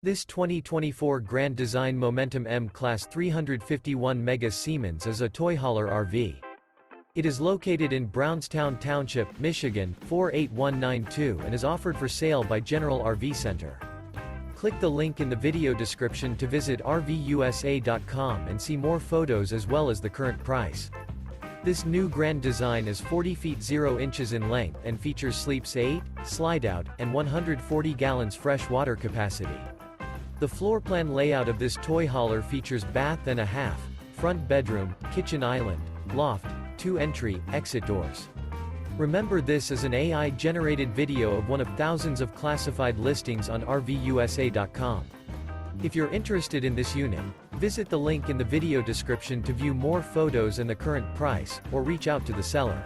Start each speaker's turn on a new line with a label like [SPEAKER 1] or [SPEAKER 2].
[SPEAKER 1] This 2024 Grand Design Momentum M Class 351 Mega Siemens is a toy hauler RV. It is located in Brownstown Township, Michigan, 48192 and is offered for sale by General RV Center. Click the link in the video description to visit RVUSA.com and see more photos as well as the current price. This new Grand Design is 40 feet 0 inches in length and features sleeps 8, Slideout, and 140 gallons fresh water capacity. The floor plan layout of this toy hauler features bath and a half, front bedroom, kitchen island, loft, 2 entry, exit doors. Remember, this is an AI-generated video of one of thousands of classified listings on RVUSA.com. If you're interested in this unit, visit the link in the video description to view more photos and the current price, or reach out to the seller.